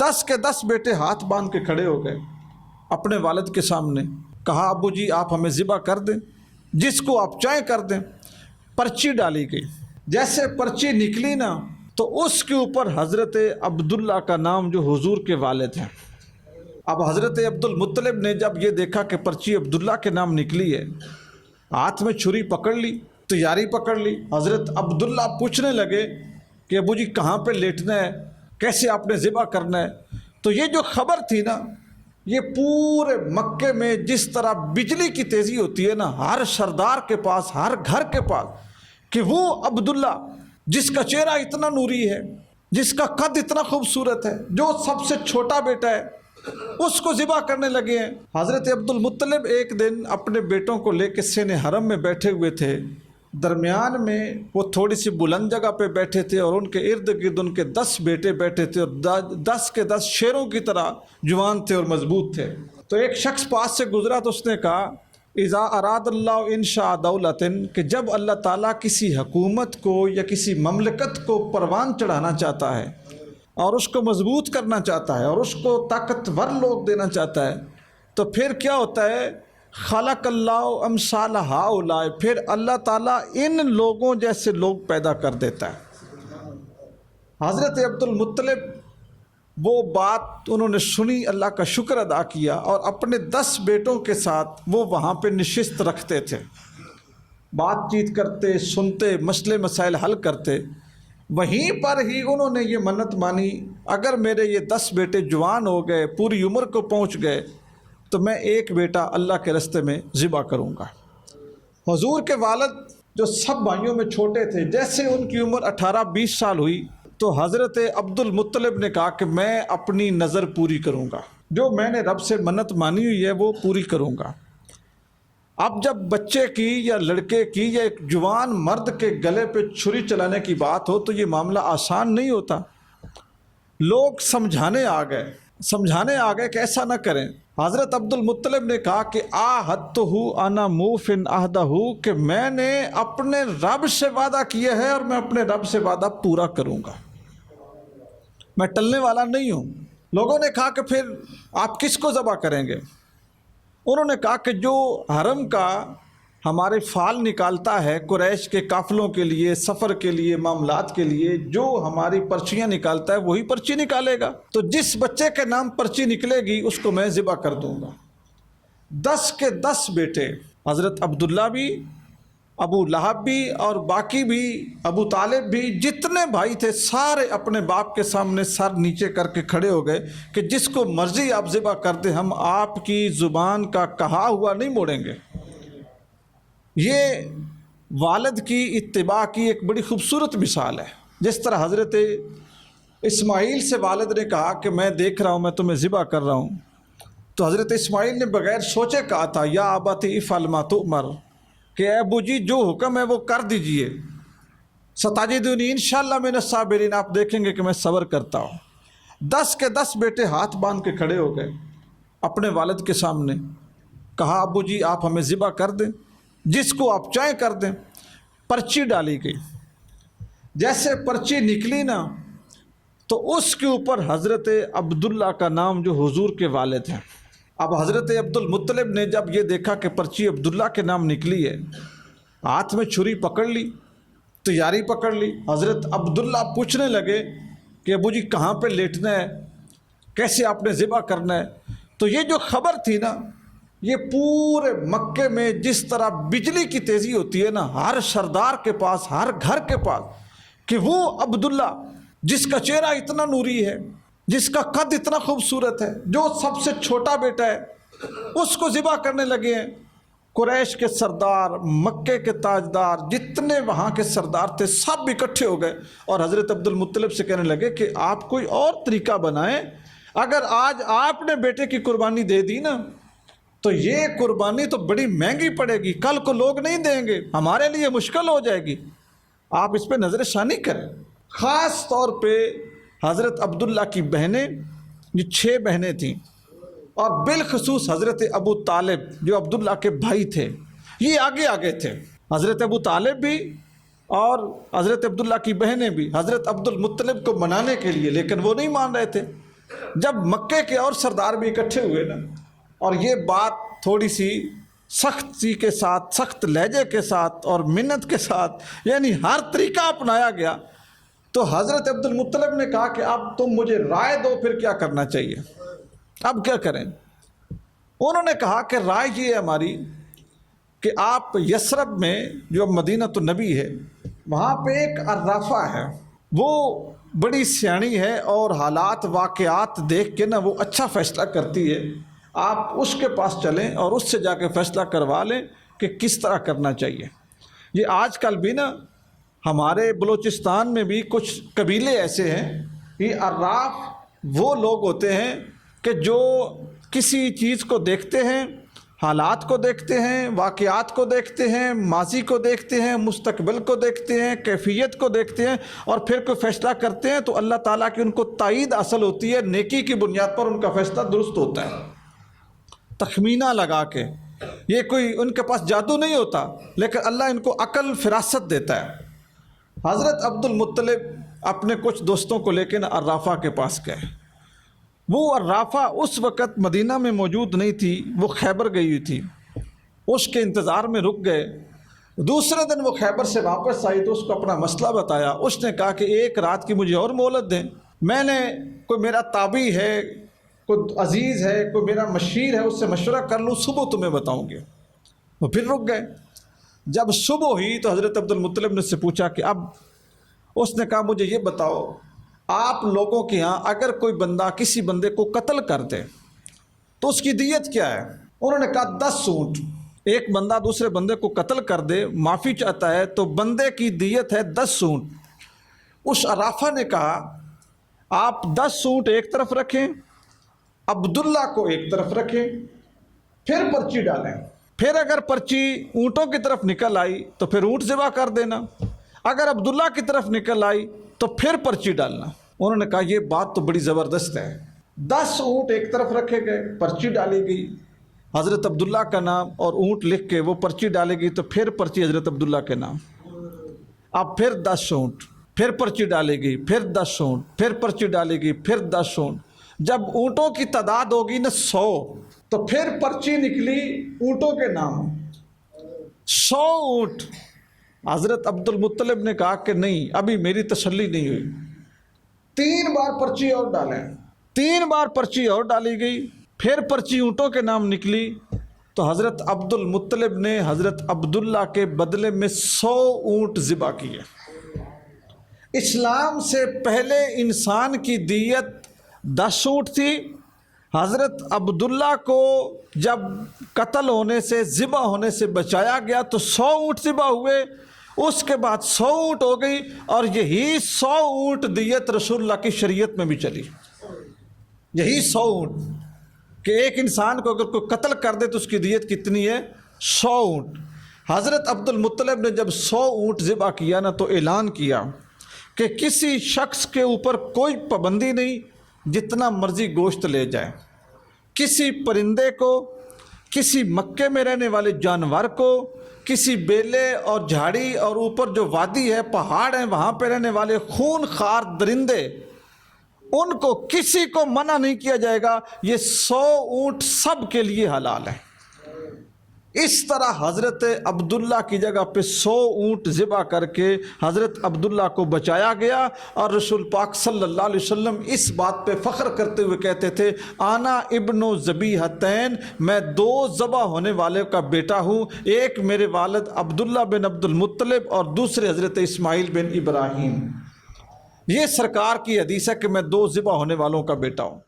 10 کے 10 بیٹے ہاتھ باندھ کے کھڑے ہو گئے اپنے والد کے سامنے. کہا ابو جی آپ ہمیں ذبح کر دیں، جس کو آپ چاہیں کر دیں. پرچی ڈالی گئی. جیسے پرچی نکلی نا تو اس کے اوپر حضرت عبداللہ کا نام جو حضور کے والد ہیں. اب حضرت عبد المطلب نے جب یہ دیکھا کہ پرچی عبداللہ کے نام نکلی ہے، ہاتھ میں چھری پکڑ لی، تیاری پکڑ لی. حضرت عبداللہ پوچھنے لگے کہ ابو جی کہاں پہ لیٹنا ہے، کیسے آپ نے ذبح کرنا ہے. تو یہ جو خبر تھی نا، یہ پورے مکے میں جس طرح بجلی کی تیزی ہوتی ہے نا، ہر سردار کے پاس، ہر گھر کے پاس، کہ وہ عبداللہ جس کا چہرہ اتنا نوری ہے، جس کا قد اتنا خوبصورت ہے، جو سب سے چھوٹا بیٹا ہے، اس کو ذبح کرنے لگے ہیں. حضرت عبد المطلب ایک دن اپنے بیٹوں کو لے کے سین حرم میں بیٹھے ہوئے تھے. درمیان میں وہ تھوڑی سی بلند جگہ پہ بیٹھے تھے اور ان کے ارد گرد ان کے 10 بیٹے بیٹھے تھے اور 10 کے 10 شیروں کی طرح جوان تھے اور مضبوط تھے. تو ایک شخص پاس سے گزرا تو اس نے کہا اذا اراد اللہ انشاء دولت، کہ جب اللہ تعالیٰ کسی حکومت کو یا کسی مملکت کو پروان چڑھانا چاہتا ہے اور اس کو مضبوط کرنا چاہتا ہے اور اس کو طاقتور لوگ دینا چاہتا ہے، تو پھر کیا ہوتا ہے، خلق اللہ امثال ہؤلاء، پھر اللہ تعالیٰ ان لوگوں جیسے لوگ پیدا کر دیتا ہے. حضرت عبد المطلب وہ بات انہوں نے سنی، اللہ کا شکر ادا کیا اور اپنے 10 بیٹوں کے ساتھ وہ وہاں پہ نشست رکھتے تھے، بات چیت کرتے، سنتے، مسئلے مسائل حل کرتے. وہیں پر ہی انہوں نے یہ منت مانی اگر میرے یہ 10 بیٹے جوان ہو گئے، پوری عمر کو پہنچ گئے، تو میں ایک بیٹا اللہ کے راستے میں ذبح کروں گا. حضور کے والد جو سب بھائیوں میں چھوٹے تھے، جیسے ان کی عمر 18-20 سال ہوئی تو حضرت عبد المطلب نے کہا کہ میں اپنی نظر پوری کروں گا، جو میں نے رب سے منت مانی ہوئی ہے وہ پوری کروں گا. اب جب بچے کی یا لڑکے کی یا ایک جوان مرد کے گلے پہ چھری چلانے کی بات ہو تو یہ معاملہ آسان نہیں ہوتا. لوگ سمجھانے آ گئے کہ ایسا نہ کریں. حضرت عبد المطلب نے کہا کہ آہدتہ انا موفن عہدہ، کہ میں نے اپنے رب سے وعدہ کیا ہے اور میں اپنے رب سے وعدہ پورا کروں گا، میں ٹلنے والا نہیں ہوں. لوگوں نے کہا کہ پھر آپ کس کو ذبح کریں گے؟ انہوں نے کہا کہ جو حرم کا ہمارے فال نکالتا ہے قریش کے قافلوں کے لیے، سفر کے لیے، معاملات کے لیے، جو ہماری پرچیاں نکالتا ہے وہی پرچی نکالے گا. تو جس بچے کے نام پرچی نکلے گی اس کو میں ذبح کر دوں گا. 10 کے 10 بیٹے، حضرت عبداللہ بھی، ابو لہب بھی اور باقی بھی، ابو طالب بھی، جتنے بھائی تھے سارے اپنے باپ کے سامنے سر نیچے کر کے کھڑے ہو گئے کہ جس کو مرضی آپ ذبح کر دیں، ہم آپ کی زبان کا کہا ہوا نہیں موڑیں گے. یہ والد کی اتباع کی ایک بڑی خوبصورت مثال ہے. جس طرح حضرت اسماعیل سے والد نے کہا کہ میں دیکھ رہا ہوں، میں تمہیں ذبح کر رہا ہوں، تو حضرت اسماعیل نے بغیر سوچے کہا تھا یا ابت افعل ما تؤمر، کہ اے ابو جی جو حکم ہے وہ کر دیجئے. ستجدنی انشاءاللہ من الصابرین، آپ دیکھیں گے کہ میں صبر کرتا ہوں. 10 کے 10 بیٹے ہاتھ باندھ کے کھڑے ہو گئے اپنے والد کے سامنے. کہا ابو جی آپ ہمیں ذبح کر دیں، جس کو آپ چاہیں کر دیں. پرچی ڈالی گئی. جیسے پرچی نکلی نا تو اس کے اوپر حضرت عبداللہ کا نام جو حضور کے والد ہیں. اب حضرت عبد المطلب نے جب یہ دیکھا کہ پرچی عبداللہ کے نام نکلی ہے، ہاتھ میں چھری پکڑ لی، تیاری پکڑ لی. حضرت عبداللہ پوچھنے لگے کہ ابو جی کہاں پہ لیٹنا ہے، کیسے آپ نے ذبح کرنا ہے. تو یہ جو خبر تھی نا، یہ پورے مکے میں جس طرح بجلی کی تیزی ہوتی ہے نا، ہر سردار کے پاس، ہر گھر کے پاس، کہ وہ عبداللہ جس کا چہرہ اتنا نوری ہے، جس کا قد اتنا خوبصورت ہے، جو سب سے چھوٹا بیٹا ہے، اس کو ذبح کرنے لگے ہیں. قریش کے سردار، مکے کے تاجدار، جتنے وہاں کے سردار تھے سب اکٹھے ہو گئے اور حضرت عبد المطلب سے کہنے لگے کہ آپ کوئی اور طریقہ بنائیں. اگر آج آپ نے بیٹے کی قربانی دے دی نا تو یہ قربانی تو بڑی مہنگی پڑے گی، کل کو لوگ نہیں دیں گے، ہمارے لیے مشکل ہو جائے گی. آپ اس پہ نظر ثانی کریں. خاص طور پہ حضرت عبداللہ کی بہنیں، یہ 6 بہنیں تھیں، اور بالخصوص حضرت ابو طالب جو عبداللہ کے بھائی تھے، یہ آگے تھے. حضرت ابو طالب بھی اور حضرت عبداللہ کی بہنیں بھی حضرت عبد المطلب کو منانے کے لیے، لیکن وہ نہیں مان رہے تھے. جب مکے کے اور سردار بھی اکٹھے ہوئے نا اور یہ بات تھوڑی سی سختی کے ساتھ، سخت لہجے کے ساتھ اور منت کے ساتھ، یعنی ہر طریقہ اپنایا گیا، تو حضرت عبد المطلب نے کہا کہ اب تم مجھے رائے دو پھر کیا کرنا چاہیے، اب کیا کریں؟ انہوں نے کہا کہ رائے یہ ہے ہماری کہ آپ یثرب میں جو مدینہ النبی ہے وہاں پہ ایک عرافہ ہے، وہ بڑی سیانی ہے اور حالات واقعات دیکھ کے نا وہ اچھا فیصلہ کرتی ہے، آپ اس کے پاس چلیں اور اس سے جا کے فیصلہ کروا لیں کہ کس طرح کرنا چاہیے۔ یہ آج کل بھی نا ہمارے بلوچستان میں بھی کچھ قبیلے ایسے ہیں، یہ عراف وہ لوگ ہوتے ہیں کہ جو کسی چیز کو دیکھتے ہیں، حالات کو دیکھتے ہیں، واقعات کو دیکھتے ہیں، ماضی کو دیکھتے ہیں، مستقبل کو دیکھتے ہیں، کیفیت کو دیکھتے ہیں اور پھر کوئی فیصلہ کرتے ہیں تو اللہ تعالیٰ کی ان کو تائید حاصل ہوتی ہے، نیکی کی بنیاد پر ان کا فیصلہ درست ہوتا ہے، تخمینہ لگا کے۔ یہ کوئی ان کے پاس جادو نہیں ہوتا، لیکن اللہ ان کو عقل فراست دیتا ہے۔ حضرت عبد المطلب اپنے کچھ دوستوں کو لے کے عرافہ کے پاس گئے۔ وہ عرافہ اس وقت مدینہ میں موجود نہیں تھی، وہ خیبر گئی ہوئی تھی، اس کے انتظار میں رک گئے۔ دوسرے دن وہ خیبر سے واپس آئی تو اس کو اپنا مسئلہ بتایا۔ اس نے کہا کہ ایک رات کی مجھے اور مہلت دیں، میں نے کوئی میرا تابعی ہے، کوئی عزیز ہے، کوئی میرا مشیر ہے، اس سے مشورہ کر لوں، صبح تمہیں بتاؤں گے۔ وہ پھر رک گئے۔ جب صبح ہوئی تو حضرت عبد المطلب نے اس سے پوچھا کہ اب، اس نے کہا مجھے یہ بتاؤ، آپ لوگوں کے ہاں اگر کوئی بندہ کسی بندے کو قتل کر دے تو اس کی دیت کیا ہے؟ انہوں نے کہا 10 اونٹ۔ ایک بندہ دوسرے بندے کو قتل کر دے، معافی چاہتا ہے تو بندے کی دیت ہے 10 اونٹ۔ اس عرافہ نے کہا آپ 10 اونٹ ایک طرف رکھیں، عبداللہ کو ایک طرف رکھیں، پھر پرچی ڈالیں، پھر اگر پرچی اونٹوں کی طرف نکل آئی تو پھر اونٹ ذبح کر دینا، اگر عبداللہ کی طرف نکل آئی تو پھر پرچی ڈالنا۔ انہوں نے کہا یہ بات تو بڑی زبردست ہے۔ 10 اونٹ ایک طرف رکھے گئے، پرچی ڈالی گئی، حضرت عبداللہ کا نام اور اونٹ لکھ کے وہ پرچی ڈالی گئی، تو پھر پرچی حضرت عبداللہ کے نام، اب پھر 10 اونٹ، پھر پرچی ڈالی گئی، پھر 10 اونٹ، پھر پرچی ڈالی گئی، پھر 10 اونٹ۔ جب اونٹوں کی تعداد ہوگی نا 100 تو پھر پرچی نکلی اونٹوں کے نام، 100 اونٹ۔ حضرت عبد المطلب نے کہا کہ نہیں، ابھی میری تسلی نہیں ہوئی، 3 بار پرچی اور ڈالیں۔ 3 بار پرچی اور ڈالی گئی، پھر پرچی اونٹوں کے نام نکلی، تو حضرت عبد المطلب نے حضرت عبداللہ کے بدلے میں 100 اونٹ ذبح کیے۔ اسلام سے پہلے انسان کی دیت 10 اونٹ تھی، حضرت عبداللہ کو جب قتل ہونے سے، ذبح ہونے سے بچایا گیا تو 100 اونٹ ذبح ہوئے، اس کے بعد 100 اونٹ ہو گئی، اور یہی 100 اونٹ دیت رسول اللہ کی شریعت میں بھی چلی۔ یہی 100 اونٹ کہ ایک انسان کو اگر کوئی قتل کر دے تو اس کی دیت کتنی ہے؟ 100 اونٹ۔ حضرت عبد المطلب نے جب 100 اونٹ ذبح کیا نا تو اعلان کیا کہ کسی شخص کے اوپر کوئی پابندی نہیں، جتنا مرضی گوشت لے جائے، کسی پرندے کو، کسی مکے میں رہنے والے جانور کو، کسی بیلے اور جھاڑی اور اوپر جو وادی ہے، پہاڑ ہیں، وہاں پہ رہنے والے خون خوار درندے، ان کو کسی کو منع نہیں کیا جائے گا۔ یہ 100 اونٹ سب کے لیے حلال ہے۔ اس طرح حضرت عبداللہ کی جگہ پہ 100 اونٹ ذبح کر کے حضرت عبداللہ کو بچایا گیا، اور رسول پاک صلی اللہ علیہ وسلم اس بات پہ فخر کرتے ہوئے کہتے تھے آنا ابن ذبیحتین، میں 2 ذبح ہونے والے کا بیٹا ہوں، ایک میرے والد عبداللہ بن عبد المطلب اور دوسرے حضرت اسماعیل بن ابراہیم۔ یہ سرکار کی حدیث ہے کہ میں 2 ذبح ہونے والوں کا بیٹا ہوں۔